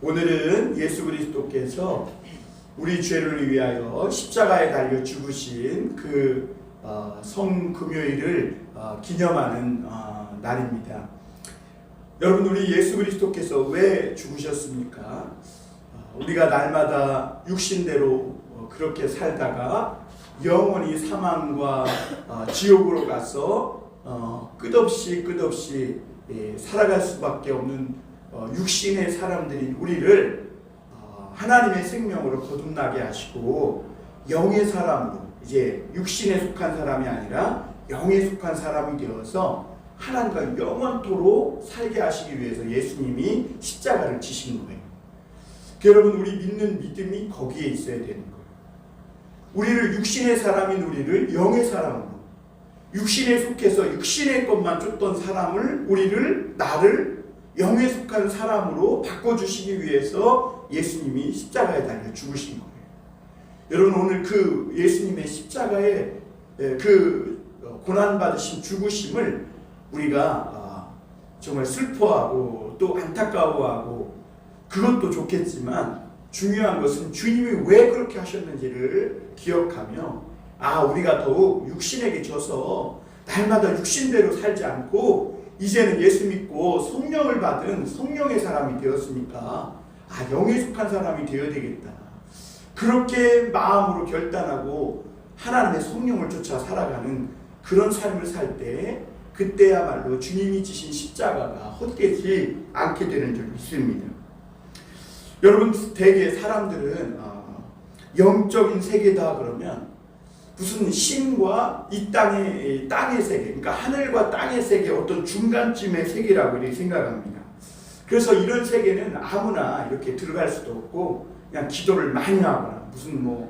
오늘은 예수 그리스도께서 우리 죄를 위하여 십자가에 달려 죽으신 그 성금요일을 기념하는 날입니다. 여러분, 우리 예수 그리스도께서 왜 죽으셨습니까? 우리가 날마다 육신대로 그렇게 살다가 영원히 사망과 지옥으로 가서 끝없이 살아갈 수밖에 없는 육신의 사람들인 우리를 하나님의 생명으로 거듭나게 하시고 영의 사람으로, 이제 육신에 속한 사람이 아니라 영에 속한 사람이 되어서 하나님과 영원토록 살게 하시기 위해서 예수님이 십자가를 지신 거예요. 여러분, 우리 믿는 믿음이 거기에 있어야 되는 거예요. 우리를, 육신의 사람인 우리를 영의 사람으로, 육신에 속해서 육신의 것만 쫓던 사람을, 나를 영에 속한 사람으로 바꿔주시기 위해서 예수님이 십자가에 달려 죽으신 거예요. 여러분, 오늘 그 예수님의 십자가의 그 고난받으신 죽으심을 우리가 정말 슬퍼하고 또 안타까워하고 그것도 좋겠지만, 중요한 것은 주님이 왜 그렇게 하셨는지를 기억하며, 우리가 더욱 육신에게 져서 날마다 육신대로 살지 않고 이제는 예수 믿고 성령을 받은 성령의 사람이 되었으니까 영에 속한 사람이 되어야 되겠다. 그렇게 마음으로 결단하고 하나님의 성령을 쫓아 살아가는 그런 삶을 살 때, 그때야말로 주님이 지신 십자가가 헛되지 않게 되는 줄 믿습니다. 여러분, 대개 사람들은 영적인 세계다 그러면 무슨 신과 이 땅의 세계, 그러니까 하늘과 땅의 세계, 어떤 중간쯤의 세계라고 이렇게 생각합니다. 그래서 이런 세계는 아무나 이렇게 들어갈 수도 없고, 그냥 기도를 많이 하거나 무슨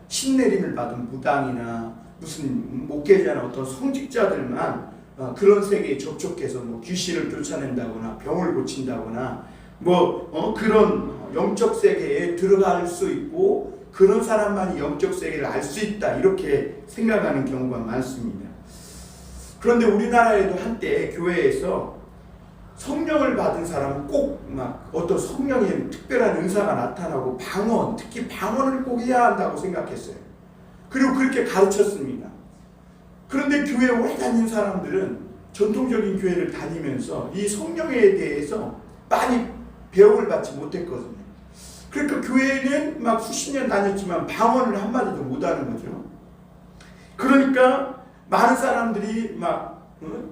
신내림을 받은 무당이나 무슨 목회자나 어떤 성직자들만 그런 세계에 접촉해서 귀신을 쫓아낸다거나 병을 고친다거나 그런 영적 세계에 들어갈 수 있고, 그런 사람만이 영적 세계를 알 수 있다, 이렇게 생각하는 경우가 많습니다. 그런데 우리나라에도 한때 교회에서 성령을 받은 사람은 꼭 어떤 성령의 특별한 은사가 나타나고 특히 방언을 꼭 해야 한다고 생각했어요. 그리고 그렇게 가르쳤습니다. 그런데 교회 오래 다닌 사람들은 전통적인 교회를 다니면서 이 성령에 대해서 많이 배움을 받지 못했거든요. 그러니까 교회는 수십 년 다녔지만 방언을 한마디도 못하는 거죠. 그러니까 많은 사람들이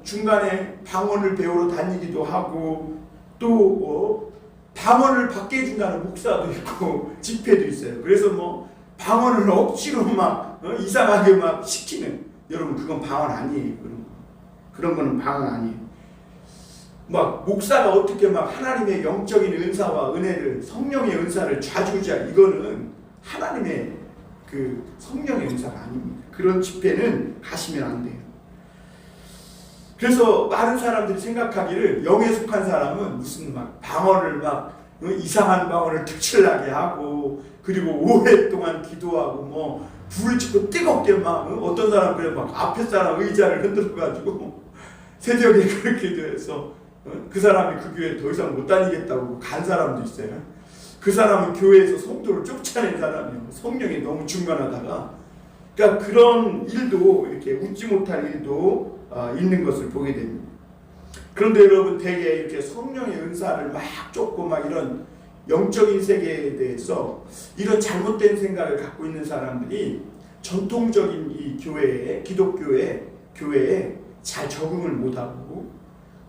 중간에 방언을 배우러 다니기도 하고, 또 방언을 받게 해준다는 목사도 있고 집회도 있어요. 그래서 방언을 억지로 이상하게 시키는, 여러분, 그건 방언 아니에요. 그런 거는 방언 아니에요. 목사가 어떻게 하나님의 영적인 은사와 은혜를, 성령의 은사를 좌지우지하, 이거는 하나님의 그 성령의 은사가 아닙니다. 그런 집회는 가시면 안 돼요. 그래서 많은 사람들이 생각하기를 영에 속한 사람은 무슨 방언을 이상한 방언을 특출나게 하고, 그리고 오랫동안 기도하고 불을 지고 뜨겁게 어떤 사람 그래 앞에 사람 의자를 흔들어가지고 새벽에 그렇게 돼서 그 사람이 그 교회에 더 이상 못 다니겠다고 간 사람도 있어요. 그 사람은 교회에서 성도를 쫓아낸 사람이에요. 성령이 너무 충만하다가. 그러니까 그런 일도, 이렇게 웃지 못할 일도 있는 것을 보게 됩니다. 그런데 여러분, 대개 이렇게 성령의 은사를 쫓고 이런 영적인 세계에 대해서 이런 잘못된 생각을 갖고 있는 사람들이 전통적인 이 교회에, 교회에 잘 적응을 못하고,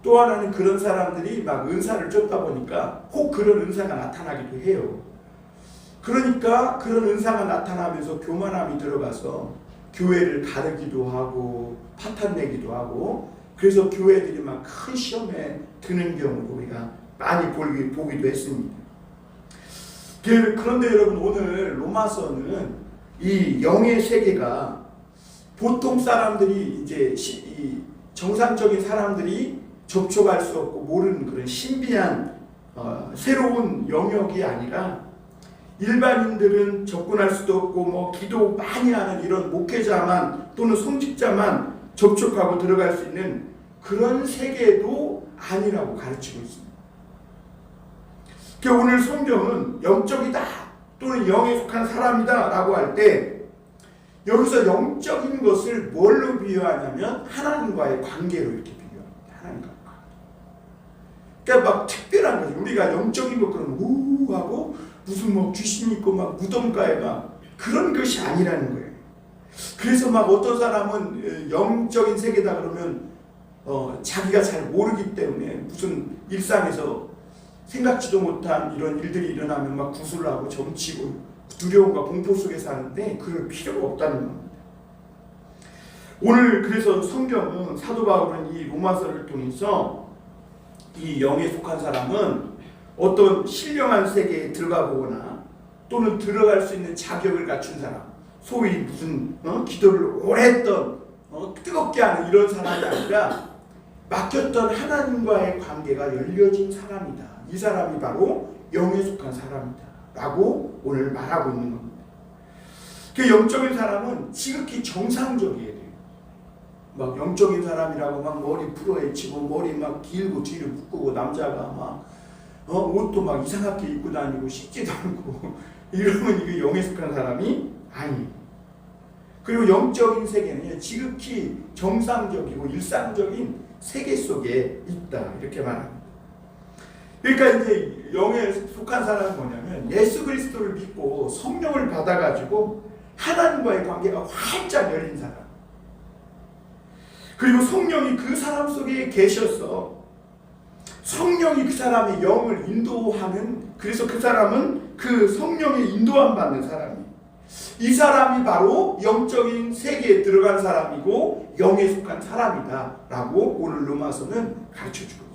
또 하나는 그런 사람들이 은사를 쫓다 보니까 혹 그런 은사가 나타나기도 해요. 그러니까 그런 은사가 나타나면서 교만함이 들어가서 교회를 가르기도 하고 파탄내기도 하고, 그래서 교회들이 큰 시험에 드는 경우도 우리가 많이 보기도 했습니다. 그런데 여러분, 오늘 로마서는 이 영의 세계가 보통 사람들이, 이제 이 정상적인 사람들이 접촉할 수 없고 모르는 그런 신비한 새로운 영역이 아니라, 일반인들은 접근할 수도 없고 기도 많이 하는 이런 목회자만 또는 성직자만 접촉하고 들어갈 수 있는 그런 세계도 아니라고 가르치고 있습니다. 그러니까 오늘 성경은 영적이다 또는 영에 속한 사람이다 라고 할 때 여기서 영적인 것을 뭘로 비유하냐면 하나님과의 관계로 이렇게 비유합니다. 하나님과의 관계. 그러니까 막 특별한 거죠. 우리가 영적인 것 그러면 우하고 무슨 뭐 귀신 있고 막 무덤가에 막 그런 것이 아니라는 거예요. 그래서 막 어떤 사람은 영적인 세계다 그러면 자기가 잘 모르기 때문에 무슨 일상에서 생각지도 못한 이런 일들이 일어나면 막 구슬하고 점치고 두려움과 공포 속에 사는데 그럴 필요가 없다는 겁니다. 오늘 그래서 성경은 사도 바울은 이 로마서를 통해서 이 영에 속한 사람은 어떤 신령한 세계에 들어가 보거나 또는 들어갈 수 있는 자격을 갖춘 사람, 소위 무슨 기도를 오래 했던 뜨겁게 하는 이런 사람이 아니라 맡겼던 하나님과의 관계가 열려진 사람이다. 이 사람이 바로 영에 속한 사람이다 라고 오늘 말하고 있는 겁니다. 그 영적인 사람은 지극히 정상적이어야 돼요. 막 영적인 사람이라고 막 머리 풀어헤치고 머리 막 길고 뒤로 묶고 남자가 막 옷도 막 이상하게 입고 다니고 씻지도 않고 이러면 이게 영에 속한 사람이 아니에요. 그리고 영적인 세계는 지극히 정상적이고 일상적인 세계 속에 있다 이렇게 말합니다. 그러니까 이제 영에 속한 사람은 뭐냐면 예수 그리스도를 믿고 성령을 받아가지고 하나님과의 관계가 활짝 열린 사람. 그리고 성령이 그 사람 속에 계셔서 성령이 그 사람의 영을 인도하는, 그래서 그 사람은 그 성령의 인도함 받는 사람이에요. 이 사람이 바로 영적인 세계에 들어간 사람이고 영에 속한 사람이다 라고 오늘 로마서는 가르쳐주고 있어요.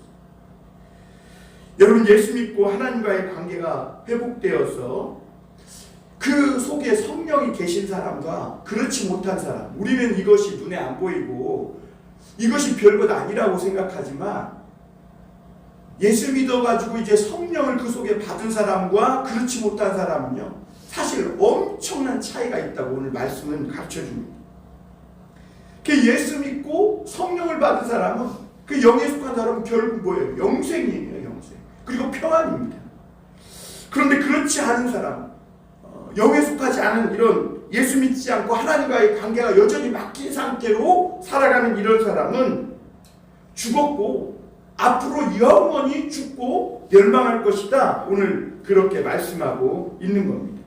여러분, 예수 믿고 하나님과의 관계가 회복되어서 그 속에 성령이 계신 사람과 그렇지 못한 사람, 우리는 이것이 눈에 안 보이고 이것이 별것 아니라고 생각하지만 예수 믿어가지고 이제 성령을 그 속에 받은 사람과 그렇지 못한 사람은요, 사실 엄청난 차이가 있다고 오늘 말씀은 가르쳐줍니다. 그 예수 믿고 성령을 받은 사람은, 그 영에 속한 사람은 결국 뭐예요? 영생이에요, 영생. 그리고 평안입니다. 그런데 그렇지 않은 사람, 영에 속하지 않은 이런 예수 믿지 않고 하나님과의 관계가 여전히 막힌 상태로 살아가는 이런 사람은 죽었고 앞으로 영원히 죽고 멸망할 것이다. 오늘 그렇게 말씀하고 있는 겁니다.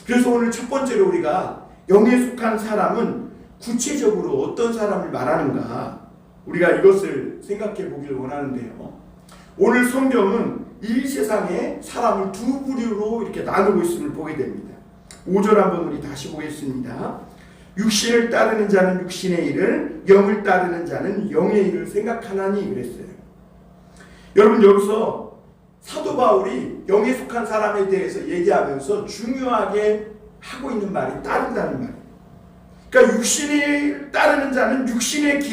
그래서 오늘 첫 번째로 우리가 영에 속한 사람은 구체적으로 어떤 사람을 말하는가, 우리가 이것을 생각해 보길 원하는데요. 오늘 성경은 이 세상에 사람을 두 부류로 이렇게 나누고 있음을 보게 됩니다. 5절 한번 우리 다시 보겠습니다. 육신을 따르는 자는 육신의 일을, 영을 따르는 자는 영의 일을 생각하나니 그랬어요. 여러분, 여기서 사도 바울이 영에 속한 사람에 대해서 얘기하면서 중요하게 하고 있는 말이 따른다는 말이에요. 그러니까 육신을 따르는 자는 육신의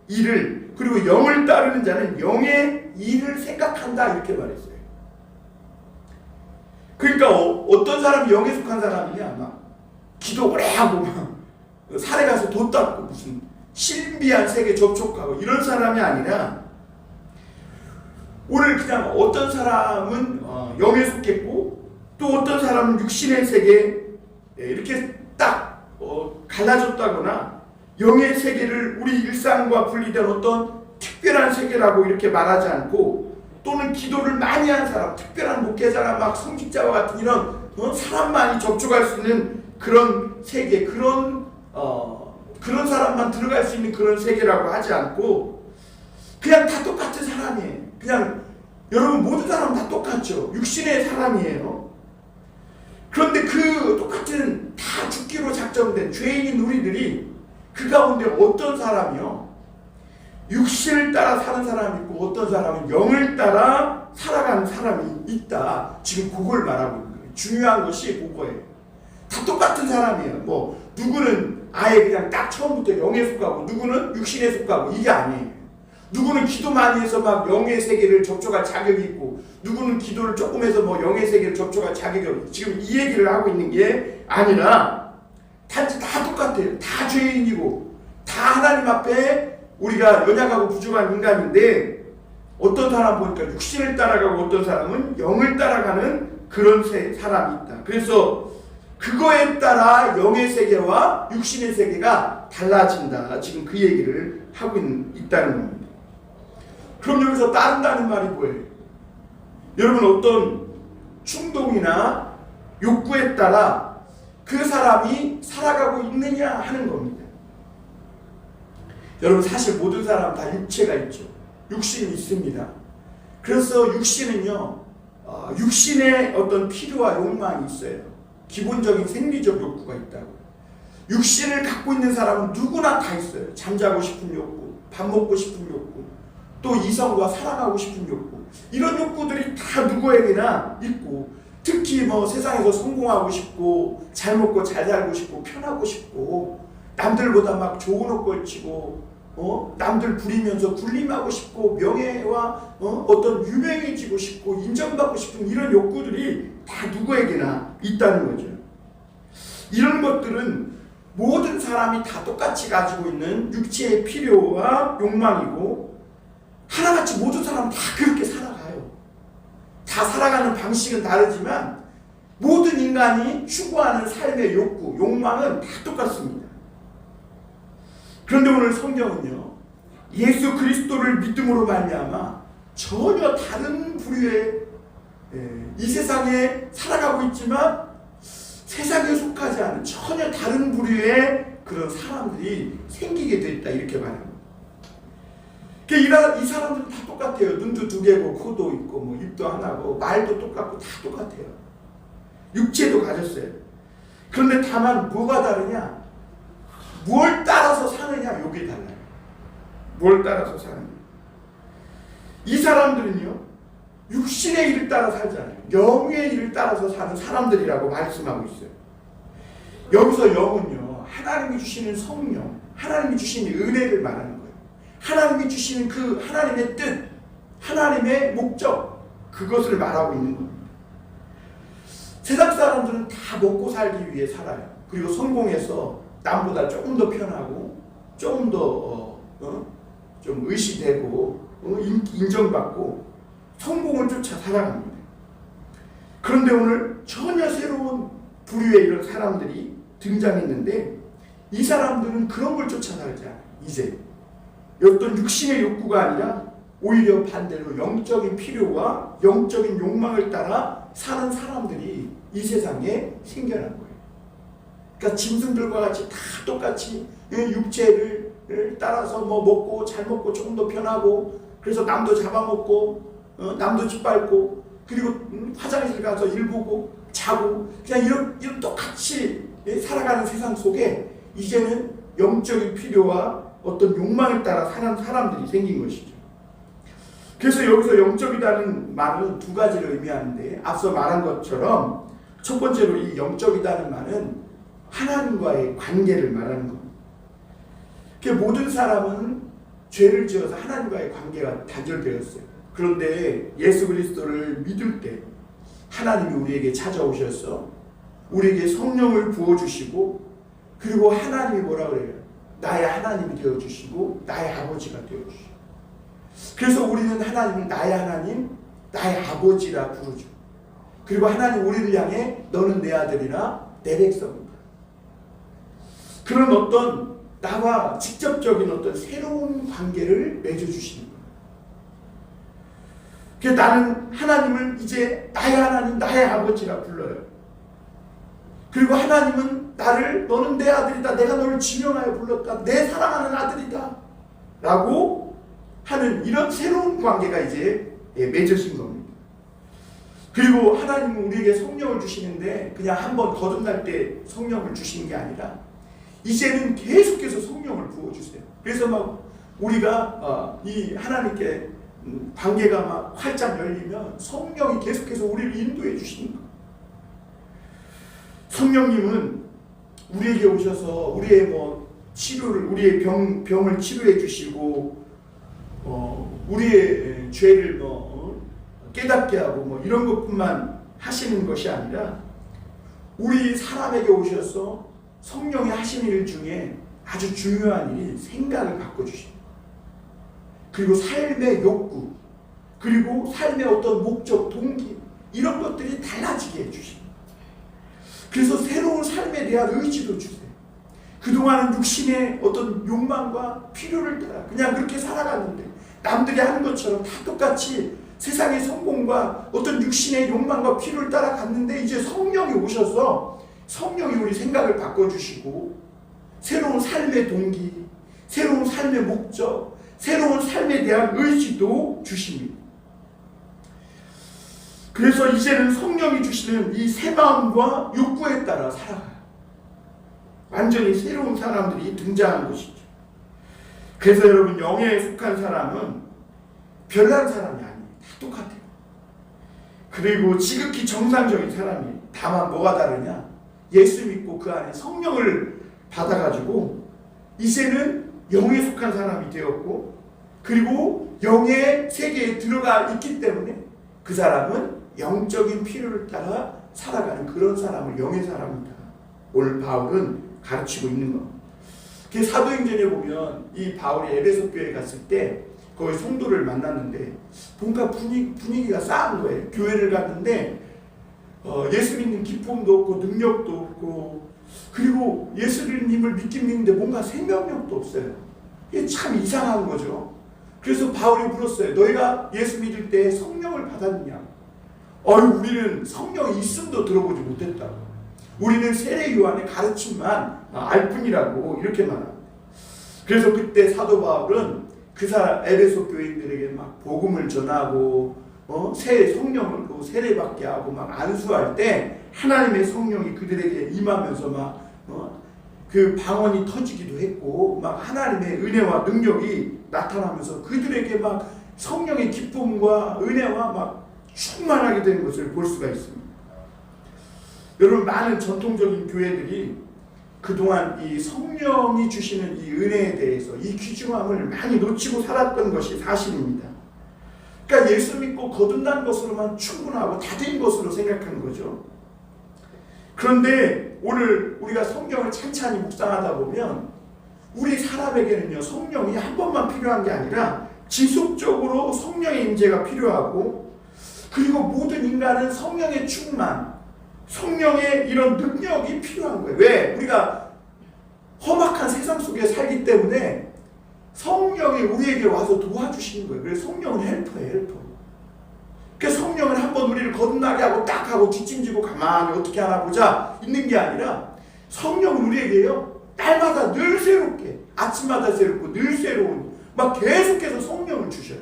일을, 그리고 영을 따르는 자는 영의 일을 생각한다 이렇게 말했어요. 그러니까 어떤 사람이 영에 속한 사람이냐, 막 기도 오래 하고 막 산에 가서 돛 닦고 무슨 신비한 세계 접촉하고 이런 사람이 아니라, 오늘 그냥 어떤 사람은 영에 속했고 또 어떤 사람은 육신의 세계에 이렇게 딱 갈라졌다거나 영의 세계를 우리 일상과 분리된 어떤 특별한 세계라고 이렇게 말하지 않고, 또는 기도를 많이 한 사람, 특별한 목회자나 막 성직자와 같은 이런 사람만이 접촉할 수 있는 그런 세계, 그런 사람만 들어갈 수 있는 그런 세계라고 하지 않고 그냥 다 똑같은 사람이에요. 그냥 여러분 모든 사람 다 똑같죠. 육신의 사람이에요. 그런데 그 똑같은 다 죽기로 작정된 죄인인 우리들이 그 가운데 어떤 사람이요, 육신을 따라 사는 사람이 있고 어떤 사람은 영을 따라 살아가는 사람이 있다. 지금 그걸 말하고 있는 거예요. 중요한 것이 그거예요. 다 똑같은 사람이에요. 뭐 누구는 아예 그냥 딱 처음부터 영에 속하고 누구는 육신에 속하고, 이게 아니에요. 누구는 기도 많이 해서 막 영의 세계를 접촉할 자격이 있고, 누구는 기도를 조금 해서 뭐 영의 세계를 접촉할 자격이 없고, 지금 이 얘기를 하고 있는 게 아니라 단지 다 똑같아요. 다 죄인이고 다 하나님 앞에 우리가 연약하고 부족한 인간인데, 어떤 사람 보니까 육신을 따라가고 어떤 사람은 영을 따라가는 그런 사람이 있다. 그래서 그거에 따라 영의 세계와 육신의 세계가 달라진다. 지금 그 얘기를 하고 있다는 겁니다. 그럼 여기서 따른다는 말이 뭐예요? 여러분, 어떤 충동이나 욕구에 따라 그 사람이 살아가고 있느냐 하는 겁니다. 여러분, 사실 모든 사람 다 육체가 있죠. 육신이 있습니다. 그래서 육신은요, 육신의 어떤 필요와 욕망이 있어요. 기본적인 생리적 욕구가 있다고. 육신을 갖고 있는 사람은 누구나 다 있어요. 잠자고 싶은 욕구, 밥 먹고 싶은 욕구, 또 이성과 사랑하고 싶은 욕구. 이런 욕구들이 다 누구에게나 있고, 특히 뭐 세상에서 성공하고 싶고, 잘 먹고 잘 살고 싶고, 편하고 싶고, 남들보다 막 좋은 옷 걸치고, 남들 부리면서 군림하고 싶고, 명예와 어떤 유명해지고 싶고, 인정받고 싶은 이런 욕구들이 다 누구에게나 있다는 거죠. 이런 것들은 모든 사람이 다 똑같이 가지고 있는 육체의 필요와 욕망이고, 하나같이 모든 사람은 다 그렇게 살아가요. 다 살아가는 방식은 다르지만 모든 인간이 추구하는 삶의 욕구, 욕망은 다 똑같습니다. 그런데 오늘 성경은요, 예수 그리스도를 믿음으로 말미암아 전혀 다른 부류의 이 세상에 살아가고 있지만 세상에 속하지 않은 전혀 다른 부류의 그런 사람들이 생기게 됐다, 이렇게 말합니다. 이 사람들은 다 똑같아요. 눈도 두 개고 코도 있고 뭐 입도 하나고 말도 똑같고 다 똑같아요. 육체도 가졌어요. 그런데 다만 뭐가 다르냐? 뭘 따라서 사느냐, 요게 달라요. 뭘 따라서 사느냐. 이 사람들은요, 육신의 일을 따라 살잖아요. 영의 일을 따라서 사는 사람들이라고 말씀하고 있어요. 여기서 영은요, 하나님이 주시는 성령, 하나님이 주시는 은혜를 말하는 거예요. 하나님이 주시는 그 하나님의 뜻, 하나님의 목적, 그것을 말하고 있는 겁니다. 세상 사람들은 다 먹고 살기 위해 살아요. 그리고 성공해서 남보다 조금 더 편하고 조금 더 좀 의시되고 인정받고 성공을 쫓아 살아갑니다. 그런데 오늘 전혀 새로운 부류의 이런 사람들이 등장했는데, 이 사람들은 그런 걸 쫓아 살지 않아요. 이제 어떤 육신의 욕구가 아니라 오히려 반대로 영적인 필요와 영적인 욕망을 따라 사는 사람들이 이 세상에 생겨난 거예요. 그러니까 짐승들과 같이 다 똑같이 육체를 따라서 뭐 먹고 잘 먹고 조금 더 편하고, 그래서 남도 잡아먹고 남도 짓밟고, 그리고 화장실 가서 일 보고 자고, 그냥 이런 똑같이 살아가는 세상 속에 이제는 영적인 필요와 어떤 욕망을 따라 사는 사람들이 생긴 것이죠. 그래서 여기서 영적이다는 말은 두 가지를 의미하는데, 앞서 말한 것처럼 첫 번째로 이 영적이다는 말은 하나님과의 관계를 말하는 겁니다. 모든 사람은 죄를 지어서 하나님과의 관계가 단절되었어요. 그런데 예수 그리스도를 믿을 때 하나님이 우리에게 찾아오셔서 우리에게 성령을 부어주시고, 그리고 하나님이 뭐라 그래요? 나의 하나님이 되어주시고 나의 아버지가 되어주시고, 그래서 우리는 하나님을 나의 하나님, 나의 아버지라 부르죠. 그리고 하나님 우리를 향해 너는 내 아들이나 내 백성이다. 그런 어떤 나와 직접적인 어떤 새로운 관계를 맺어주시는 거예요. 그래서 나는 하나님을 이제 나의 하나님, 나의 아버지라 불러요. 그리고 하나님은 나를 너는 내 아들이다, 내가 너를 지명하여 불렀다, 내 사랑하는 아들이다 라고 하는 이런 새로운 관계가 이제 맺어진 겁니다. 그리고 하나님은 우리에게 성령을 주시는데 그냥 한번 거듭날 때 성령을 주시는 게 아니라 이제는 계속해서 성령을 부어주세요. 그래서 막 우리가 이 하나님께 관계가 막 활짝 열리면 성령이 계속해서 우리를 인도해 주시는 거예요. 성령님은 우리에게 오셔서 우리의 뭐 치료를, 우리의 병을 치료해 주시고, 우리의 죄를 깨닫게 하고 뭐 이런 것뿐만 하시는 것이 아니라 우리 사람에게 오셔서 성령이 하시는 일 중에 아주 중요한 일이 생각을 바꿔주십니다. 그리고 삶의 욕구, 그리고 삶의 어떤 목적, 동기 이런 것들이 달라지게 해주십니다. 그래서 새로운 삶에 대한 의지도 주세요. 그동안은 육신의 어떤 욕망과 필요를 따라 그냥 그렇게 살아갔는데 남들이 하는 것처럼 다 똑같이 세상의 성공과 어떤 육신의 욕망과 필요를 따라갔는데 이제 성령이 오셔서 성령이 우리 생각을 바꿔주시고 새로운 삶의 동기, 새로운 삶의 목적, 새로운 삶에 대한 의지도 주십니다. 그래서 이제는 성령이 주시는 이 새 마음과 욕구에 따라 살아가요. 완전히 새로운 사람들이 등장한 것이죠. 그래서 여러분 영에 속한 사람은 별난 사람이 아니에요. 다 똑같아요. 그리고 지극히 정상적인 사람이에요. 다만 뭐가 다르냐? 예수 믿고 그 안에 성령을 받아가지고 이제는 영에 속한 사람이 되었고 그리고 영의 세계에 들어가 있기 때문에 그 사람은 영적인 필요를 따라 살아가는 그런 사람을 영의 사람이다. 오늘 바울은 가르치고 있는 겁니다. 사도행전에 보면 이 바울이 에베소 교회에 갔을 때 거기 성도를 만났는데 뭔가 분위기가 싸한 거예요. 교회를 갔는데 예수 믿는 기쁨도 없고 능력도 없고 그리고 예수님을 믿긴 믿는데 뭔가 생명력도 없어요. 이게 참 이상한 거죠. 그래서 바울이 물었어요. 너희가 예수 믿을 때 성령을 받았느냐? 우리는 성령이 있음도 들어보지 못했다고. 우리는 세례 요한의 가르침만 알 뿐이라고 이렇게 말합니다. 그래서 그때 사도 바울은 그 에베소 교인들에게 막 복음을 전하고 새 성령을 그 세례받게 하고 막 안수할 때 하나님의 성령이 그들에게 임하면서 막 그 방언이 터지기도 했고 막 하나님의 은혜와 능력이 나타나면서 그들에게 막 성령의 기쁨과 은혜와 막 충만하게 되는 것을 볼 수가 있습니다. 여러분 많은 전통적인 교회들이 그동안 이 성령이 주시는 이 은혜에 대해서 이 귀중함을 많이 놓치고 살았던 것이 사실입니다. 그러니까 예수 믿고 거듭난 것으로만 충분하고 다 된 것으로 생각하는 거죠. 그런데 오늘 우리가 성경을 찬찬히 묵상하다 보면 우리 사람에게는요 성령이 한 번만 필요한 게 아니라 지속적으로 성령의 임재가 필요하고 그리고 모든 인간은 성령의 충만, 성령의 이런 능력이 필요한 거예요. 왜? 우리가 험악한 세상 속에 살기 때문에 성령이 우리에게 와서 도와주시는 거예요. 그래서 성령은 헬퍼예요, 헬퍼. 그러니까 성령은 한번 우리를 거듭나게 하고 딱 하고 뒷짐지고 가만히 어떻게 하나 보자 있는 게 아니라 성령은 우리에게요 날마다 늘 새롭게 아침마다 새롭고 늘 새로운 막 계속해서 성령을 주셔요.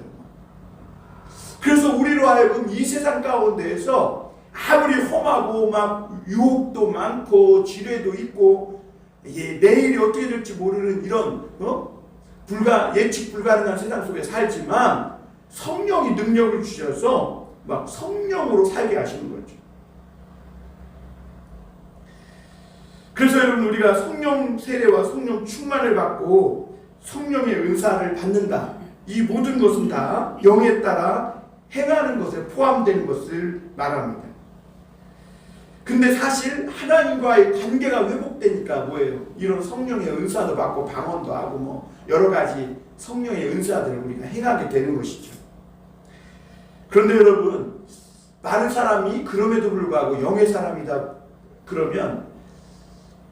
그래서 우리로 하여금 이 세상 가운데에서 아무리 험하고 막 유혹도 많고 지뢰도 있고 내일이 어떻게 될지 모르는 이런 예측 불가능한 세상 속에 살지만 성령이 능력을 주셔서 막 성령으로 살게 하시는 거죠. 그래서 여러분 우리가 성령 세례와 성령 충만을 받고 성령의 은사를 받는다. 이 모든 것은 다 영에 따라 행하는 것에 포함되는 것을 말합니다. 근데 사실 하나님과의 관계가 회복되니까 뭐예요? 이런 성령의 은사도 받고 방언도 하고 뭐 여러 가지 성령의 은사들을 우리가 행하게 되는 것이죠. 그런데 여러분 많은 사람이 그럼에도 불구하고 영의 사람이다 그러면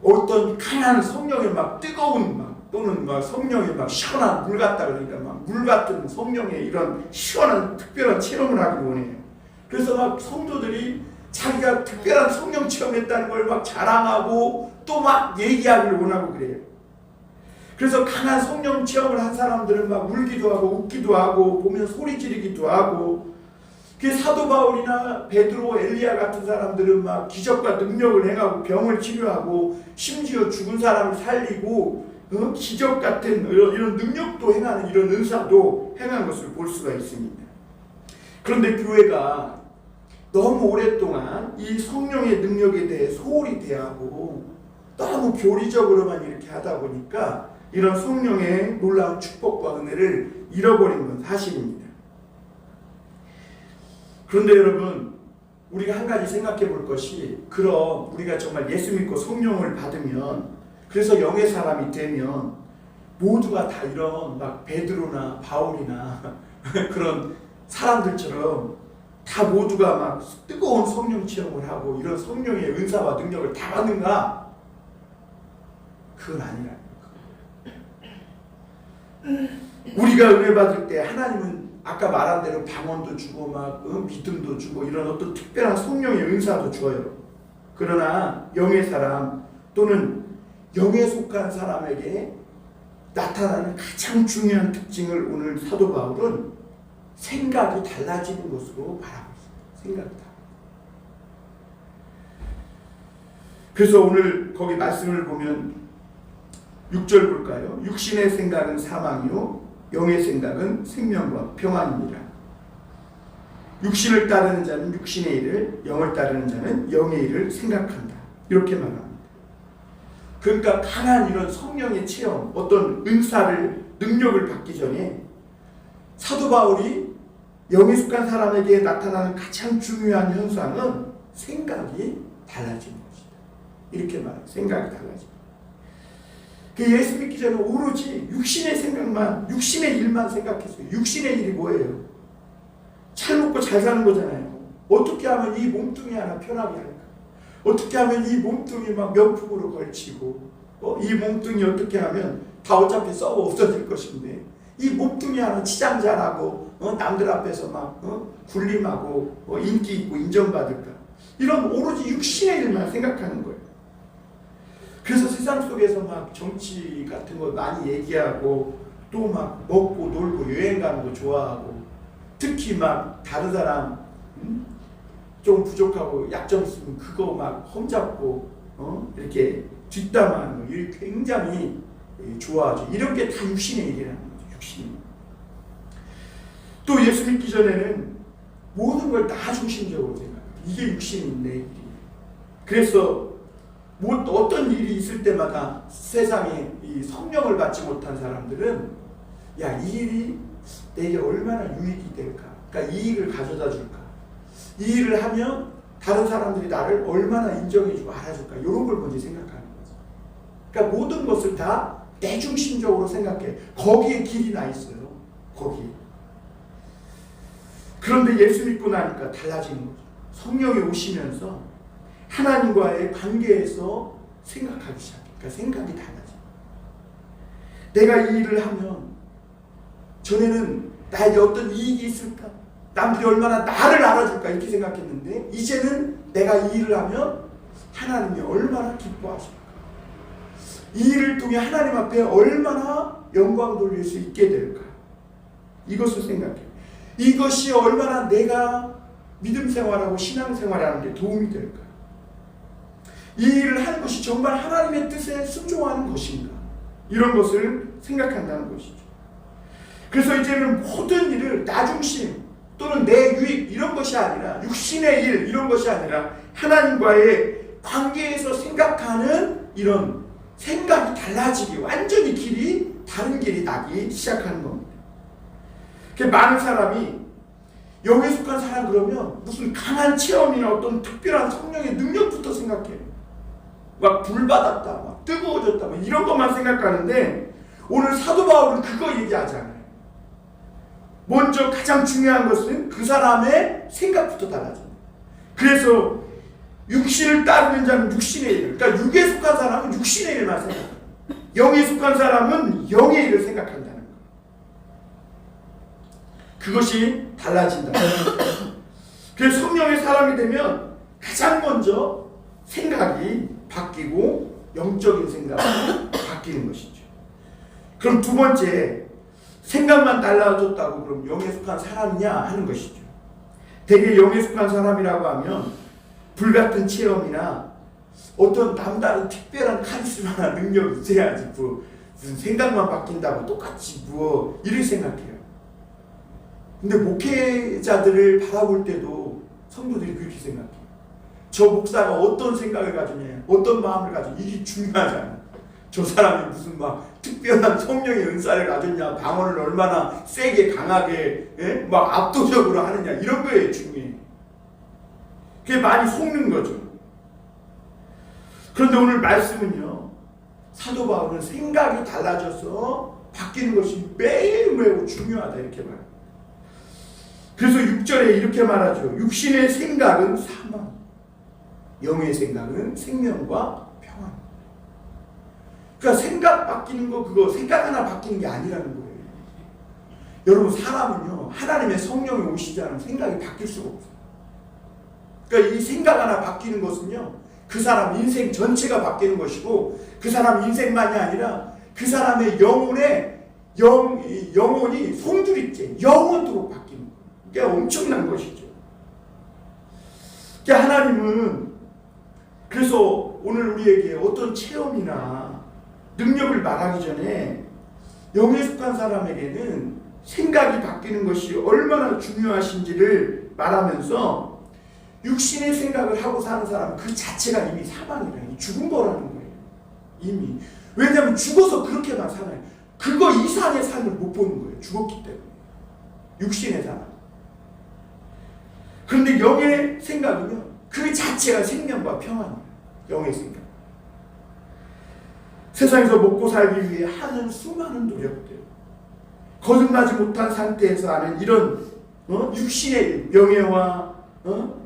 어떤 강한 성령의 막 뜨거운 막 또는 막 성령의 막 시원한 물 같다 그러니까 막 물 같은 성령의 이런 시원한 특별한 체험을 하기 원해요. 그래서 막 성도들이 자기가 특별한 성령 체험했다는 걸 막 자랑하고 또 막 얘기하기를 원하고 그래요. 그래서 강한 성령 체험을 한 사람들은 막 울기도 하고 웃기도 하고 보면 소리 지르기도 하고 그 사도 바울이나 베드로, 엘리야 같은 사람들은 막 기적과 능력을 행하고 병을 치료하고 심지어 죽은 사람을 살리고 기적 같은 이런 능력도 행하는 이런 은사도 행한 것을 볼 수가 있습니다. 그런데 교회가 너무 오랫동안 이 성령의 능력에 대해 소홀히 대하고 너무 교리적으로만 이렇게 하다 보니까 이런 성령의 놀라운 축복과 은혜를 잃어버린 건 사실입니다. 그런데 여러분 우리가 한 가지 생각해 볼 것이 그럼 우리가 정말 예수 믿고 성령을 받으면 그래서 영의 사람이 되면 모두가 다 이런 막 베드로나 바울이나 그런 사람들처럼 다 모두가 막 뜨거운 성령 체험을 하고 이런 성령의 은사와 능력을 다 받는가? 그건 아니라는 거예요. 우리가 은혜 받을 때 하나님은 아까 말한 대로 방언도 주고 막 믿음도 주고 이런 어떤 특별한 성령의 은사도 줘요. 그러나 영의 사람 또는 영에 속한 사람에게 나타나는 가장 중요한 특징을 오늘 사도 바울은 생각이 달라지는 것으로 말하고 있습니다. 생각이 달라요. 그래서 오늘 거기 말씀을 보면 6절 볼까요? 육신의 생각은 사망이요 영의 생각은 생명과 평안입니다. 육신을 따르는 자는 육신의 일을, 영을 따르는 자는 영의 일을 생각한다. 이렇게 말합니다. 그러니까 강한 이런 성령의 체험, 어떤 은사를, 능력을 받기 전에 사도 바울이 영에 속한 사람에게 나타나는 가장 중요한 현상은 생각이 달라지는 것이다. 이렇게 말해요. 생각이 달라집니다. 그 예수 믿기 전에 오로지 육신의 생각만, 육신의 일만 생각했어요. 육신의 일이 뭐예요? 잘 먹고 잘 사는 거잖아요. 어떻게 하면 이 몸뚱이 하나 편하게 할까? 어떻게 하면 이 몸뚱이 막 명품으로 걸치고, 이 몸뚱이 어떻게 하면 다 어차피 썩어 없어질 것인데, 이 몸뚱이 하나 치장 잘하고, 남들 앞에서 막, 굴림하고, 인기 있고 인정받을까? 이런 오로지 육신의 일만 생각하는 거예요. 그래서 세상 속에서 막 정치 같은 거 많이 얘기하고, 또 막 먹고 놀고 여행 가는 거 좋아하고, 특히 막 다른 사람, 좀 부족하고 약점 있으면 그거 막 험잡고 이렇게 뒷담화하는 거 이게 굉장히 좋아하죠. 이런 게 다 육신의 일이라는 거죠. 육신. 또 예수 믿기 전에는 모든 걸 다 중심적으로 생각해요. 이게 육신인 내 일이. 그래서 뭐 어떤 일이 있을 때마다 세상에 이 성령을 받지 못한 사람들은 야, 이 일이 내게 얼마나 유익이 될까? 그러니까 이 일을 가져다 줄까? 이 일을 하면 다른 사람들이 나를 얼마나 인정해주고 알아줄까? 이런 걸 먼저 생각하는 거죠. 그러니까 모든 것을 다 내 중심적으로 생각해. 거기에 길이 나 있어요. 거기. 그런데 예수 믿고 나니까 달라지는 거죠. 성령이 오시면서 하나님과의 관계에서 생각하기 시작해요. 그러니까 생각이 달라져요. 내가 이 일을 하면 전에는 나에게 어떤 이익이 있을까? 남들이 얼마나 나를 알아줄까? 이렇게 생각했는데 이제는 내가 이 일을 하면 하나님이 얼마나 기뻐하실까? 이 일을 통해 하나님 앞에 얼마나 영광 돌릴 수 있게 될까? 이것을 생각해요. 이것이 얼마나 내가 믿음 생활하고 신앙 생활하는 데 도움이 될까? 이 일을 하는 것이 정말 하나님의 뜻에 순종하는 것인가? 이런 것을 생각한다는 것이죠. 그래서 이제는 모든 일을 나 중심 또는 내 유익 이런 것이 아니라 육신의 일 이런 것이 아니라 하나님과의 관계에서 생각하는 이런 생각이 달라지기 완전히 길이 다른 길이 나기 시작하는 겁니다. 많은 사람이 영에 속한 사람 그러면 무슨 강한 체험이나 어떤 특별한 성령의 능력부터 생각해요. 막 불받았다, 막 뜨거워졌다, 막 이런 것만 생각하는데 오늘 사도 바울은 그거 얘기하지 않아요. 먼저 가장 중요한 것은 그 사람의 생각부터 달라집니다. 그래서 육신을 따르는 자는 육신의 일, 그러니까 육에 속한 사람은 육신의 일만 생각해요. 영에 속한 사람은 영의 일을 생각한다는 거예요. 그것이 달라진다. 그래서 성령의 사람이 되면 가장 먼저 생각이 바뀌고 영적인 생각이 바뀌는 것이죠. 그럼 두 번째, 생각만 달라졌다고 그럼 영에 속한 사람이냐 하는 것이죠. 대개 영에 속한 사람이라고 하면 불같은 체험이나 어떤 남다른 특별한 카리스마나 능력이 있어야지 무슨 생각만 바뀐다고 똑같이 이렇게 생각해요. 근데 목회자들을 바라볼 때도 성도들이 그렇게 생각해요. 저 목사가 어떤 생각을 가지냐, 어떤 마음을 가지냐, 이게 중요하잖아요. 저 사람이 무슨 막 특별한 성령의 은사를 가졌냐, 방언을 얼마나 세게 강하게 막 압도적으로 하느냐, 이런 거에 중요해. 그게 많이 속는 거죠. 그런데 오늘 말씀은요, 사도 바울은 생각이 달라져서 바뀌는 것이 매우 중요하다 이렇게 말합니다. 그래서 6절에 이렇게 말하죠. 육신의 생각은 사망, 영의 생각은 생명과 평안. 그러니까 생각 바뀌는 거, 그거 생각 하나 바뀌는 게 아니라는 거예요. 여러분, 사람은요, 하나님의 성령이 오시지 않으면 생각이 바뀔 수가 없어요. 그러니까 이 생각 하나 바뀌는 것은요, 그 사람 인생 전체가 바뀌는 것이고, 그 사람 인생만이 아니라 그 사람의 영혼이 송두리째 영원토록 바뀌는 거예요. 그게 엄청난 것이죠. 그러니까 하나님은 그래서 오늘 우리에게 어떤 체험이나 능력을 말하기 전에 영에 속한 사람에게는 생각이 바뀌는 것이 얼마나 중요하신지를 말하면서 육신의 생각을 하고 사는 사람은 그 자체가 이미 사망이라는, 죽은 거라는 거예요. 이미. 왜냐하면 죽어서 그렇게만 살아요. 그거 이상의 삶을 못 보는 거예요. 죽었기 때문에. 육신의 사람. 그런데 영의 생각은요, 그 자체가 생명과 평안이에요. 영의 생각. 세상에서 먹고 살기 위해 하는 수많은 노력들, 거듭나지 못한 상태에서 하는 이런 육신의 명예와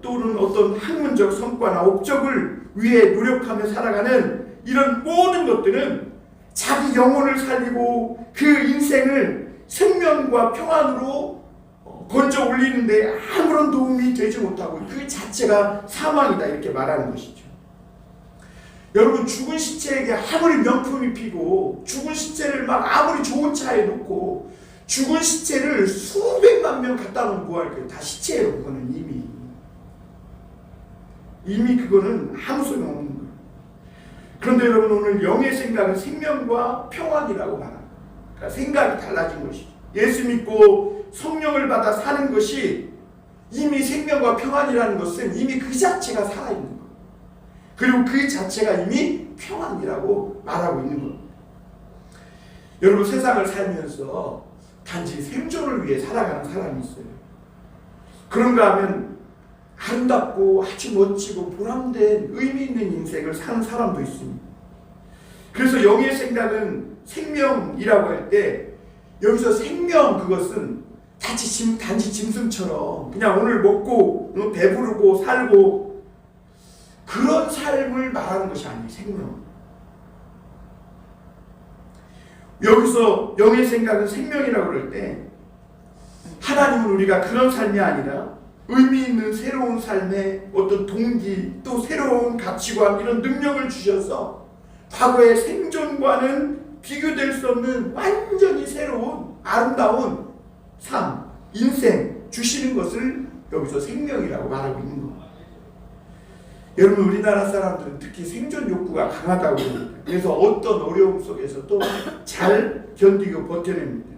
또는 어떤 학문적 성과나 업적을 위해 노력하며 살아가는 이런 모든 것들은 자기 영혼을 살리고 그 인생을 생명과 평안으로 건져 올리는데 아무런 도움이 되지 못하고 그 자체가 사망이다, 이렇게 말하는 것이죠. 여러분, 죽은 시체에게 아무리 명품 입히고 죽은 시체를 막 아무리 좋은 차에 놓고 죽은 시체를 수백만 명 갖다 놓으면 뭐할 거예요? 다 시체예요. 그거는 이미 그거는 아무 소용 없는 거예요. 그런데 여러분, 오늘 영의 생각은 생명과 평안이라고 말합니다. 그러니까 생각이 달라진 것이죠. 예수 믿고 성령을 받아 사는 것이 이미 생명과 평안이라는 것은 이미 그 자체가 살아있는 거예요. 그리고 그 자체가 이미 평안이라고 말하고 있는 겁니다. 여러분, 세상을 살면서 단지 생존을 위해 살아가는 사람이 있어요. 그런가 하면 아름답고 아주 멋지고 보람된 의미 있는 인생을 사는 사람도 있습니다. 그래서 영의 생각은 생명이라고 할 때 여기서 생명, 그것은 단지 짐승처럼 그냥 오늘 먹고 배부르고 살고 그런 삶을 말하는 것이 아니에요. 생명. 여기서 영의 생각은 생명이라고 그럴 때 하나님은 우리가 그런 삶이 아니라 의미 있는 새로운 삶의 어떤 동기, 또 새로운 가치관, 이런 능력을 주셔서 과거의 생존과는 비교될 수 없는 완전히 새로운 아름다운 삶, 인생 주시는 것을 여기서 생명이라고 말하고 있는 겁니다. 여러분, 우리나라 사람들은 특히 생존 욕구가 강하다고 합니다. 그래서 어떤 어려움 속에서도 잘 견디고 버텨냅니다.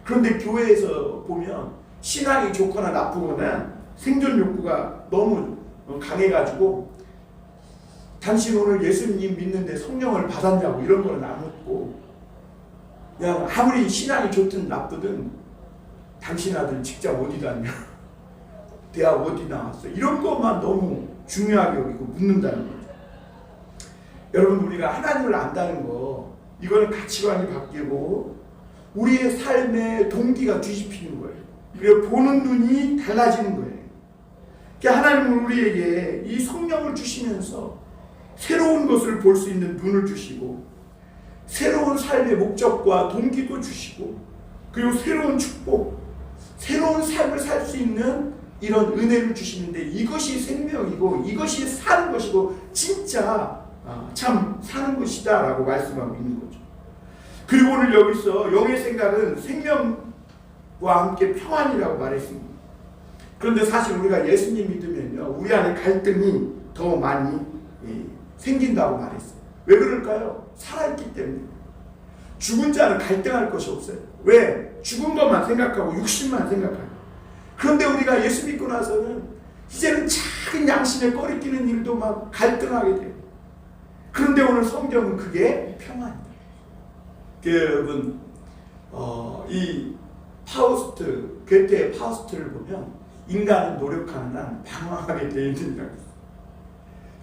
그런데 교회에서 보면 신앙이 좋거나 나쁘거나 생존 욕구가 너무 강해가지고 당신 오늘 예수님 믿는데 성령을 받았냐고 이런 거는 안 묻고, 그냥 아무리 신앙이 좋든 나쁘든 당신 아들 직장 어디 다녀? 대학 어디 나왔어? 이런 것만 너무 중요하게 여기고 묻는다는 거죠. 여러분, 우리가 하나님을 안다는 거, 이거는 가치관이 바뀌고 우리의 삶의 동기가 뒤집히는 거예요. 그리고 보는 눈이 달라지는 거예요. 그러니까 하나님은 우리에게 이 성령을 주시면서 새로운 것을 볼 수 있는 눈을 주시고 새로운 삶의 목적과 동기도 주시고 그리고 새로운 축복, 새로운 삶을 살 수 있는 이런 은혜를 주시는데 이것이 생명이고 이것이 사는 것이고 진짜 참 사는 것이다 라고 말씀하고 있는 거죠. 그리고 오늘 여기서 영의 생각은 생명과 함께 평안이라고 말했습니다. 그런데 사실 우리가 예수님 믿으면요, 우리 안에 갈등이 더 많이 생긴다고 말했어요. 왜 그럴까요? 살아있기 때문에. 죽은 자는 갈등할 것이 없어요. 왜? 죽은 것만 생각하고 육신만 생각하고. 그런데 우리가 예수 믿고 나서는 이제는 작은 양심에 꺼리끼는 일도 막 갈등하게 돼요. 그런데 오늘 성경은 그게 평안이에요. 여러분, 이 파우스트, 괴테의 파우스트를 보면 인간은 노력하는 한 방황하게 되어 있는.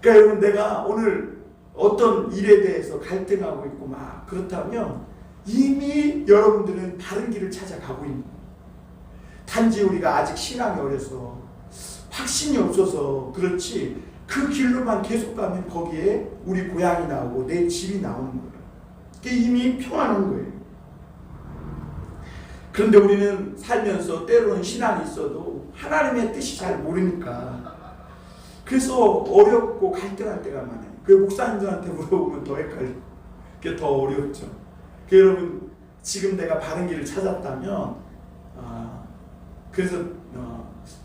그러니까 여러분, 내가 오늘 어떤 일에 대해서 갈등하고 있고 막 그렇다면 이미 여러분들은 다른 길을 찾아가고 있는 거예요. 단지 우리가 아직 신앙이 어려서 확신이 없어서 그렇지, 그 길로만 계속 가면 거기에 우리 고향이 나오고 내 집이 나오는 거예요. 그게 이미 평안한 거예요. 그런데 우리는 살면서 때로는 신앙이 있어도 하나님의 뜻이 잘 모르니까 그래서 어렵고 갈등할 때가 많아요. 그 목사님들한테 물어보면 더 헷갈려. 그게 더 어렵죠. 여러분, 지금 내가 바른 길을 찾았다면 그래서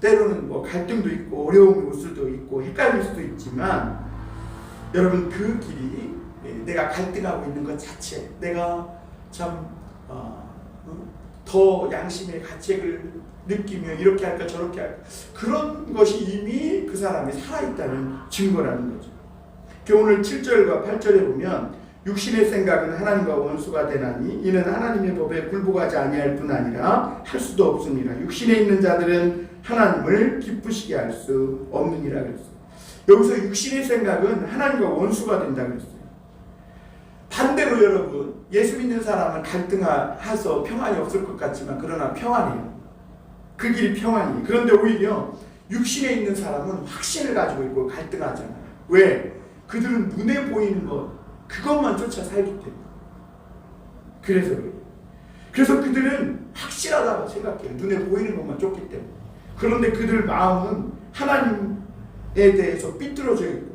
때로는 뭐 갈등도 있고 어려움이 올 수도 있고 헷갈릴 수도 있지만, 여러분, 그 길이 내가 갈등하고 있는 것 자체, 내가 참 더 양심의 가책을 느끼며 이렇게 할까 저렇게 할까, 그런 것이 이미 그 사람이 살아있다는 증거라는 거죠. 오늘 7절과 8절에 보면 육신의 생각은 하나님과 원수가 되나니 이는 하나님의 법에 굴복하지 아니할 뿐 아니라 할 수도 없습니다. 육신에 있는 자들은 하나님을 기쁘시게 할 수 없느니라 그랬어요. 여기서 육신의 생각은 하나님과 원수가 된다 그랬어요. 반대로 여러분, 예수 믿는 사람은 갈등해서 평안이 없을 것 같지만 그러나 평안이에요. 그 길이 평안이에요. 그런데 오히려 육신에 있는 사람은 확신을 가지고 있고 갈등하잖아요. 왜? 그들은 눈에 보이는 것, 그것만 쫓아 살기 때문에. 그래서 그래요. 그래서 그들은 확실하다고 생각해요. 눈에 보이는 것만 쫓기 때문에. 그런데 그들 마음은 하나님에 대해서 삐뚤어져 있고,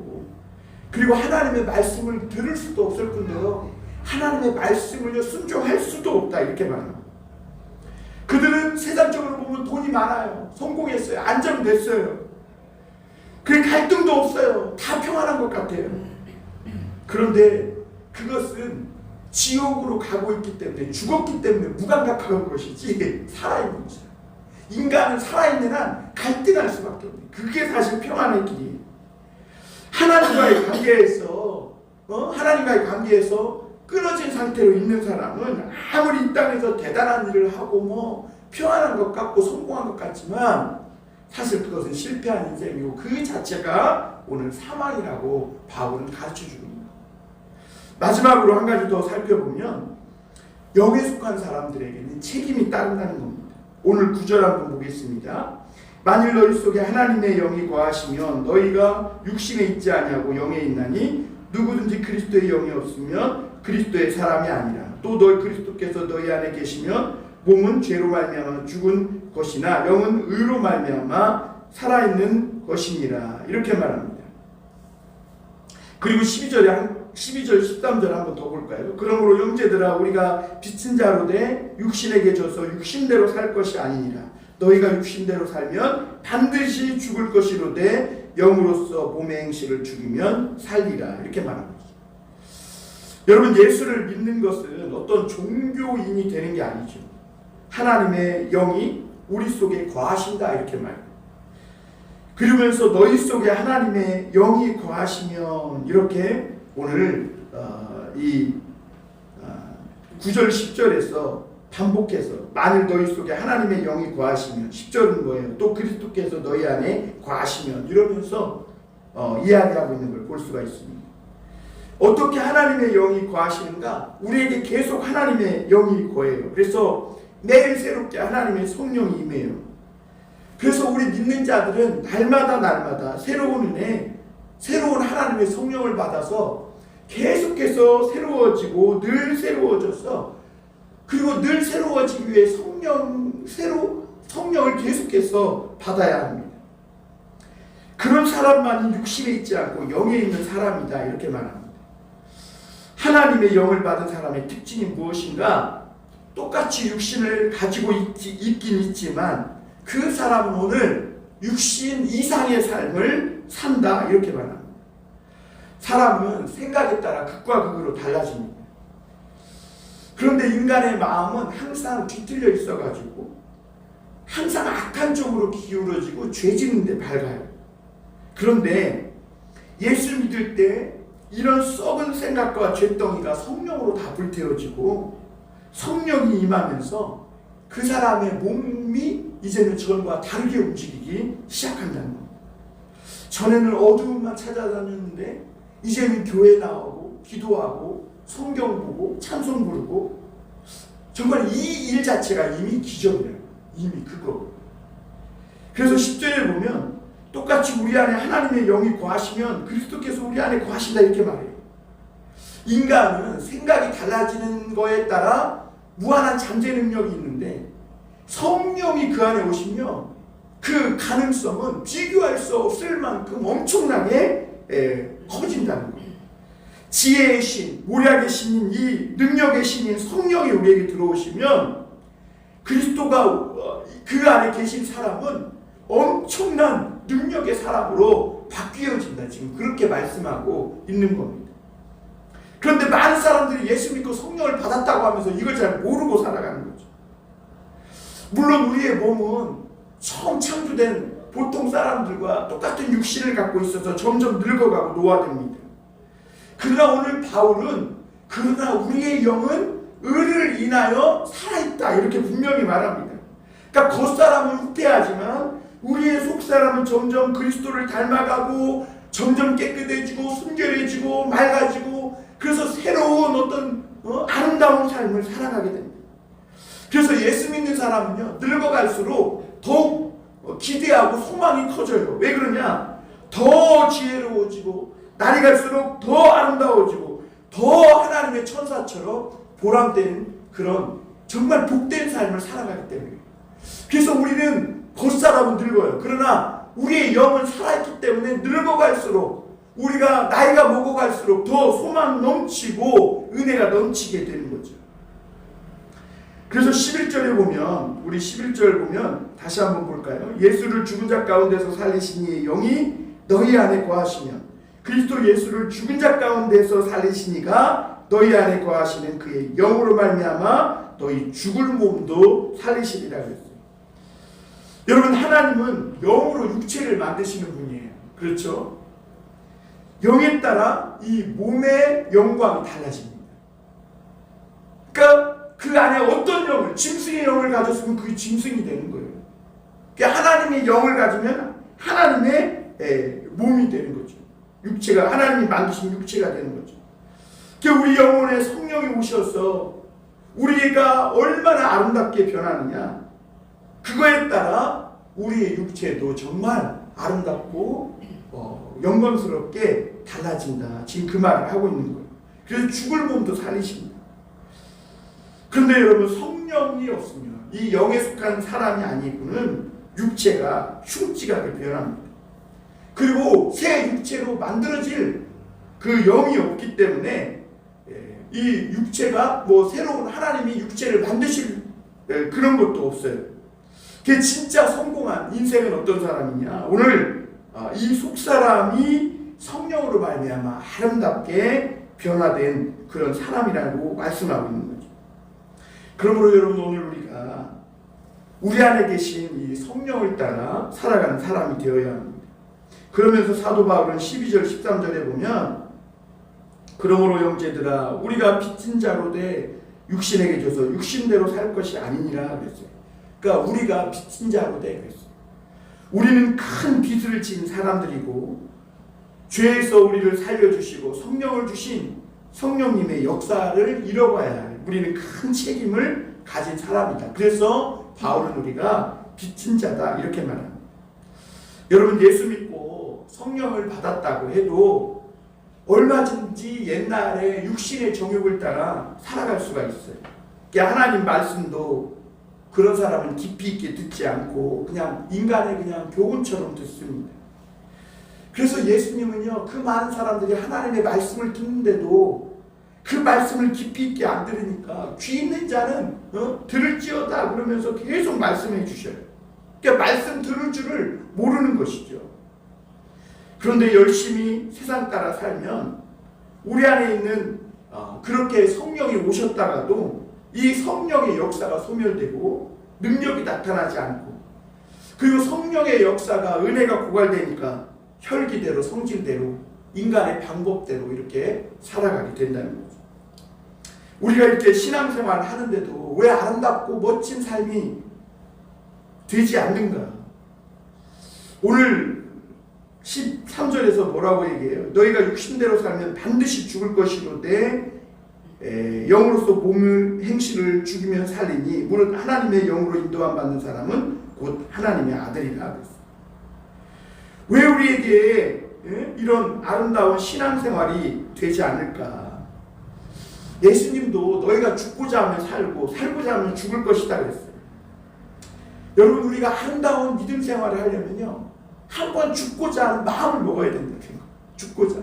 그리고 하나님의 말씀을 들을 수도 없을 뿐더러 하나님의 말씀을 순종할 수도 없다, 이렇게 말합니다. 그들은 세상적으로 보면 돈이 많아요. 성공했어요. 안정됐어요. 그 갈등도 없어요. 다 평안한 것 같아요. 그런데 그것은 지옥으로 가고 있기 때문에, 죽었기 때문에 무감각한 것이지 살아있는 것이에요. 인간은 살아있는 한 갈등할 수밖에 없어요. 그게 사실 평안의 길이에요. 하나님과의 관계에서 끊어진 상태로 있는 사람은 아무리 이 땅에서 대단한 일을 하고 뭐 평안한 것 같고 성공한 것 같지만 사실 그것은 실패한 인생이고 그 자체가 오늘 사망이라고 바울은 가르쳐주고 있는 거예요. 마지막으로 한 가지 더 살펴보면 영에 속한 사람들에게는 책임이 따른다는 겁니다. 오늘 9절 한번 보겠습니다. 만일 너희 속에 하나님의 영이 거하시면 너희가 육신에 있지 아니하고 영에 있나니 누구든지 그리스도의 영이 없으면 그리스도의 사람이 아니라 또 너희 그리스도께서 너희 안에 계시면 몸은 죄로 말미암아 죽은 것이나 영은 의로 말미암아 살아있는 것이니라, 이렇게 말합니다. 그리고 12절 13절 한번 더 볼까요? 그러므로 형제들아, 우리가 빛인 자로 돼 육신에게 져서 육신대로 살 것이 아니니라. 너희가 육신대로 살면 반드시 죽을 것이로되 영으로서 몸의 행실을 죽이면 살리라, 이렇게 말합니다. 여러분, 예수를 믿는 것은 어떤 종교인이 되는 게 아니죠. 하나님의 영이 우리 속에 거하신다, 이렇게 말합니다. 그러면서 너희 속에 하나님의 영이 거하시면, 이렇게 오늘 이 9절 10절에서 반복해서 만일 너희 속에 하나님의 영이 거하시면, 10절은 뭐예요? 또 그리스도께서 너희 안에 거하시면, 이러면서 이야기하고 있는 걸 볼 수가 있습니다. 어떻게 하나님의 영이 거하시는가? 우리에게 계속 하나님의 영이 거해요. 그래서 매일 새롭게 하나님의 성령이 임해요. 그래서 우리 믿는 자들은 날마다 새로운 은혜, 새로운 하나님의 성령을 받아서 계속해서 새로워지고 늘 새로워져서, 그리고 늘 새로워지기 위해 성령을 계속해서 받아야 합니다. 그런 사람만이 육신에 있지 않고 영에 있는 사람이다, 이렇게 말합니다. 하나님의 영을 받은 사람의 특징이 무엇인가? 똑같이 육신을 가지고 있긴 있지만 그 사람은 오늘 육신 이상의 삶을 산다, 이렇게 말합니다. 사람은 생각에 따라 극과 극으로 달라집니다. 그런데 인간의 마음은 항상 뒤틀려 있어가지고 항상 악한 쪽으로 기울어지고 죄 짓는 데 밝아요. 그런데 예수 믿을 때 이런 썩은 생각과 죄덩이가 성령으로 다 불태워지고 성령이 임하면서 그 사람의 몸이 이제는 전과 다르게 움직이기 시작한다는 겁니다. 전에는 어두움만 찾아다녔는데 이제는 교회 나오고 기도하고 성경 보고 찬송 부르고, 정말 이 일 자체가 이미 기적이에요. 이미 그거. 그래서 10절에 보면 똑같이 우리 안에 하나님의 영이 거하시면 그리스도께서 우리 안에 거하신다 이렇게 말해요. 인간은 생각이 달라지는 거에 따라 무한한 잠재 능력이 있는데 성령이 그 안에 오시면 그 가능성은 비교할 수 없을 만큼 엄청나게 커진다는 거예요. 지혜의 신, 모략의 신인 이 능력의 신인 성령이 우리에게 들어오시면 그리스도가 그 안에 계신 사람은 엄청난 능력의 사람으로 바뀌어진다. 지금 그렇게 말씀하고 있는 겁니다. 그런데 많은 사람들이 예수 믿고 성령을 받았다고 하면서 이걸 잘 모르고 살아가는 거죠. 물론 우리의 몸은 처음 창조된 보통 사람들과 똑같은 육신을 갖고 있어서 점점 늙어가고 노화됩니다. 그러나 오늘 바울은 그러나 우리의 영은 의를 인하여 살아있다 이렇게 분명히 말합니다. 그러니까 겉사람은 후퇴하지만 우리의 속사람은 점점 그리스도를 닮아가고 점점 깨끗해지고 순결해지고 맑아지고 그래서 새로운 어떤 아름다운 삶을 살아가게 됩니다. 그래서 예수 믿는 사람은요 늙어갈수록 더욱 기대하고 소망이 커져요. 왜 그러냐? 더 지혜로워지고 날이 갈수록 더 아름다워지고 더 하나님의 천사처럼 보람된 그런 정말 복된 삶을 살아가기 때문에. 그래서 우리는 겉사람은 늙어요. 그러나 우리의 영은 살아있기 때문에 늙어갈수록 우리가 나이가 먹어갈수록 더 소망 넘치고 은혜가 넘치게 되는 거죠. 그래서 11절에 보면 우리 11절 보면 다시 한번 볼까요? 예수를 죽은 자 가운데서 살리시니 영이 너희 안에 거하시면 그리스도 예수를 죽은 자 가운데서 살리시니가 너희 안에 거하시는 그의 영으로 말미암아 너희 죽을 몸도 살리시리라 그랬어요. 여러분 하나님은 영으로 육체를 만드시는 분이에요. 그렇죠? 영에 따라 이 몸의 영광이 달라집니다. 그러니까 그 안에 어떤 영을 짐승의 영을 가졌으면 그게 짐승이 되는 거예요. 그러니까 하나님의 영을 가지면 하나님의 몸이 되는 거죠. 육체가 하나님이 만드신 육체가 되는 거죠. 그러니까 우리 영혼에 성령이 오셔서 우리가 얼마나 아름답게 변하느냐 그거에 따라 우리의 육체도 정말 아름답고 영광스럽게 달라진다. 지금 그 말을 하고 있는 거예요. 그래서 죽을 몸도 살리십니다. 그런데 여러분 성령이 없으면 이 영에 속한 사람이 아니고는 육체가 흉측하게 변합니다. 그리고 새 육체로 만들어질 그 영이 없기 때문에 이 육체가 뭐 새로운 하나님이 육체를 만드실 그런 것도 없어요. 그게 진짜 성공한 인생은 어떤 사람이냐? 오늘 이 속사람이 성령으로 말미암아 아름답게 변화된 그런 사람이라고 말씀하고 있는 거죠. 그러므로 여러분 오늘 우리가 우리 안에 계신 이 성령을 따라 살아가는 사람이 되어야 합니다. 그러면서 사도 바울은 12절 13절에 보면 그러므로 형제들아 우리가 빚진 자로 돼 육신에게 줘서 육신대로 살 것이 아니니라 그랬어요. 그러니까 우리가 빚진 자로 돼 그랬어요. 우리는 큰 빚을 진 사람들이고 죄에서 우리를 살려주시고 성령을 주신 성령님의 역사를 이뤄가야 할 우리는 큰 책임을 가진 사람이다. 그래서 바울은 우리가 빚진 자다 이렇게 말합니다. 여러분 예수 믿고 성령을 받았다고 해도 얼마든지 옛날에 육신의 정욕을 따라 살아갈 수가 있어요. 그러니까 하나님 말씀도 그런 사람은 깊이 있게 듣지 않고 그냥 인간의 그냥 교훈처럼 듣습니다. 그래서 예수님은요 그 많은 사람들이 하나님의 말씀을 듣는데도 그 말씀을 깊이 있게 안 들으니까 귀 있는 자는 들을지어다 그러면서 계속 말씀해 주셔요. 그러니까 말씀 들을 줄을 모르는 것이죠. 그런데 열심히 세상 따라 살면 우리 안에 있는 그렇게 성령이 오셨다가도 이 성령의 역사가 소멸되고 능력이 나타나지 않고 그리고 성령의 역사가 은혜가 고갈되니까 혈기대로 성질대로 인간의 방법대로 이렇게 살아가게 된다는 거죠. 우리가 이렇게 신앙생활을 하는데도 왜 아름답고 멋진 삶이 되지 않는가? 오늘 13절에서 뭐라고 얘기해요? 너희가 육신대로 살면 반드시 죽을 것이로되 영으로서 몸을 행실을 죽이면 살리니 무릇 하나님의 영으로 인도함 받는 사람은 곧 하나님의 아들이라 그랬어요. 왜 우리에게 이런 아름다운 신앙생활이 되지 않을까? 예수님도 너희가 죽고자 하면 살고 살고자 하면 죽을 것이다 그랬어요. 여러분, 우리가 아름다운 믿음 생활을 하려면요, 한번 죽고자 하는 마음을 먹어야 된다는 거예요. 죽고자.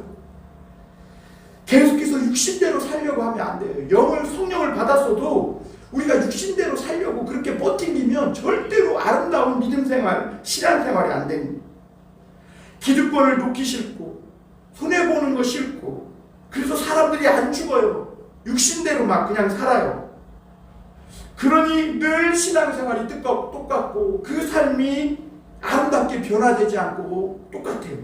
계속해서 육신대로 살려고 하면 안 돼요. 성령을 받았어도 우리가 육신대로 살려고 그렇게 버티면 절대로 아름다운 믿음 생활, 신앙 생활이 안 됩니다. 기득권을 놓기 싫고 손해보는 거 싫고, 그래서 사람들이 안 죽어요. 육신대로 막 그냥 살아요. 그러니 늘 신앙생활이 똑같고 그 삶이 아름답게 변화되지 않고 똑같아요.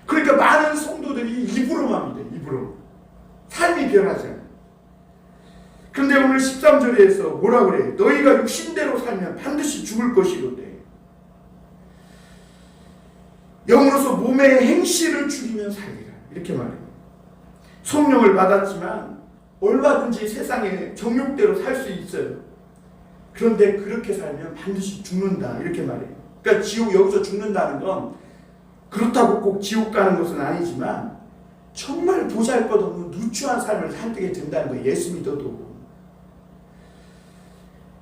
그러니까 많은 성도들이 입으로만 믿어요. 입으로. 삶이 변하지 않아요. 그런데 오늘 13절에서 뭐라 그래요? 너희가 육신대로 살면 반드시 죽을 것이로되 영으로서 몸의 행실을 죽이면 살리라. 이렇게 말해요. 성령을 받았지만 얼마든지 세상에 정욕대로 살 수 있어요. 그런데 그렇게 살면 반드시 죽는다. 이렇게 말해요. 그러니까 여기서 죽는다는 건 그렇다고 꼭 지옥 가는 것은 아니지만 정말 보잘것없는 누추한 삶을 살게 된다는 거예요. 예수 믿어도.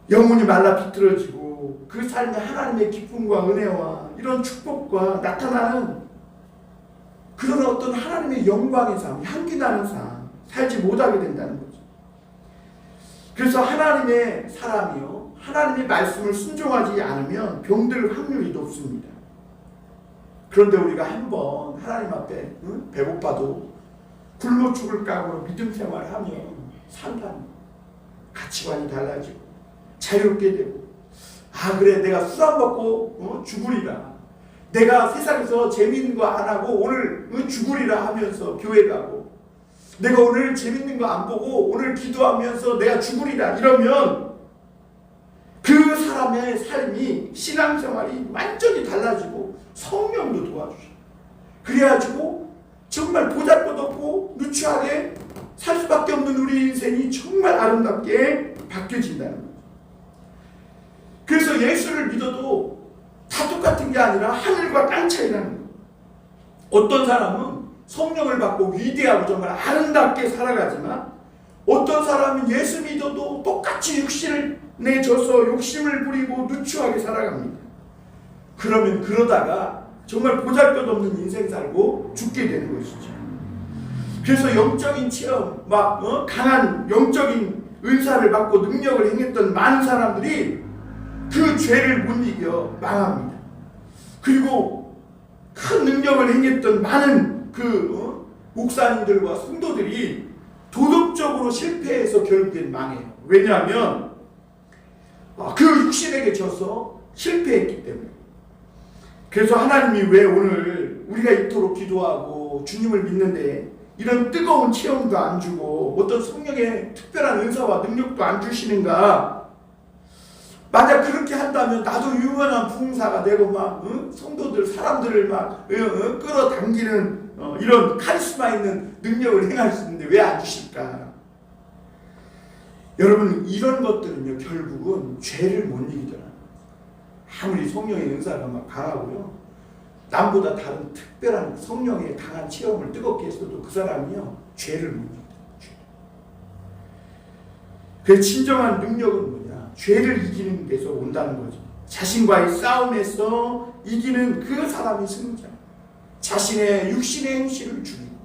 영혼이 말라 비틀어지고 그 삶에 하나님의 기쁨과 은혜와 이런 축복과 나타나는 그런 어떤 하나님의 영광의 삶, 향기나는 삶 살지 못하게 된다는 거죠. 그래서 하나님의 사람이요, 하나님의 말씀을 순종하지 않으면 병들 확률이 높습니다. 그런데 우리가 한번 하나님 앞에 배고파도 굶어 죽을 각오로 믿음 생활하면 산다는 가치관이 달라지고 자유롭게 되고, 아 그래 내가 술 안 먹고 죽으리라, 내가 세상에서 재밌는 거 안 하고 오늘 죽으리라 하면서 교회 가고, 내가 오늘 재밌는 거 안 보고 오늘 기도하면서 내가 죽으리라 이러면 그 사람의 삶이, 신앙생활이 완전히 달라지고 성령도 도와주셔. 그래가지고 정말 보잘것없고 누추하게 살 수밖에 없는 우리 인생이 정말 아름답게 바뀌어진다는 거죠. 그래서 예수를 믿어도 다 똑같은 게 아니라 하늘과 땅 차이라는 거예요. 어떤 사람은 성령을 받고 위대하고 정말 아름답게 살아가지만 어떤 사람은 예수 믿어도 똑같이 육신을 내줘서 욕심을 부리고 누추하게 살아갑니다. 그러면 그러다가 정말 보잘것없는 인생 살고 죽게 되는 것이죠. 그래서 영적인 체험, 강한 영적인 은사를 받고 능력을 행했던 많은 사람들이 그 죄를 못 이겨 망합니다. 그리고 큰 능력을 행했던 많은 목사님들과 성도들이 도덕적으로 실패해서 결국엔 망해요. 왜냐하면 그 육신에게 져서 실패했기 때문에. 그래서 하나님이 왜 오늘 우리가 이토록 기도하고 주님을 믿는데 이런 뜨거운 체험도 안 주고 어떤 성령의 특별한 은사와 능력도 안 주시는가? 만약 그렇게 한다면 나도 유명한 부흥사가 되고 성도들, 사람들을 끌어당기는 이런 카리스마 있는 능력을 행할 수 있는데 왜 안 주실까? 여러분, 이런 것들은요 결국은 죄를 못 이기더라. 아무리 성령의 은사가 강하고요, 남보다 다른 특별한 성령의 강한 체험을 뜨겁게 했어도 그 사람이요 죄를 못 이기더라. 그 진정한 능력은 뭐냐? 죄를 이기는 데서 온다는 거죠. 자신과의 싸움에서 이기는 그 사람이 승자. 자신의 육신의 행실을 죽이고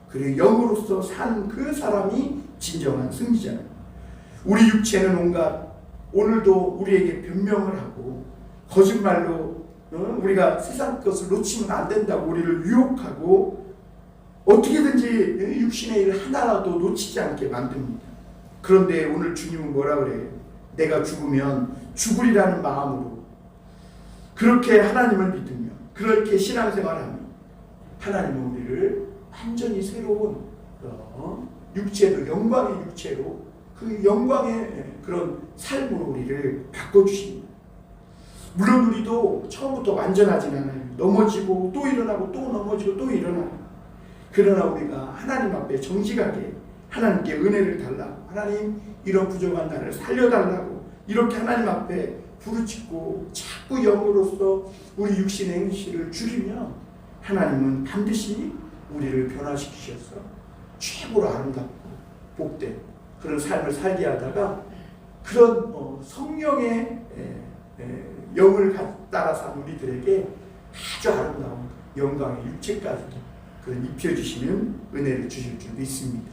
그리고 영으로서 산 그 사람이 진정한 승리자예요. 우리 육체는 온갖 오늘도 우리에게 변명을 하고 거짓말로 우리가 세상 것을 놓치면 안 된다고 우리를 유혹하고 어떻게든지 육신의 일 하나라도 놓치지 않게 만듭니다. 그런데 오늘 주님은 뭐라 그래요? 내가 죽으면 죽으리라는 마음으로 그렇게 하나님을 믿으며 그렇게 신앙생활하며 하나님은 우리를 완전히 새로운 육체로, 영광의 육체로 그 영광의 그런 삶으로 우리를 바꿔주십니다. 물론 우리도 처음부터 완전하진 않아요. 넘어지고 또 일어나고 또 넘어지고 또 일어나고. 그러나 우리가 하나님 앞에 정직하게 하나님께 은혜를 달라고, 하나님 이런 부족한 나를 살려달라고 이렇게 하나님 앞에 부르짖고 자꾸 영으로서 우리 육신의 행실을 줄이면 하나님은 반드시 우리를 변화시키셔서 최고로 아름답고 복된 그런 삶을 살게 하다가 그런 성령의 영을 따라 산 우리들에게 아주 아름다운 영광의 육체까지 그런 입혀주시는 은혜를 주실 줄 믿습니다.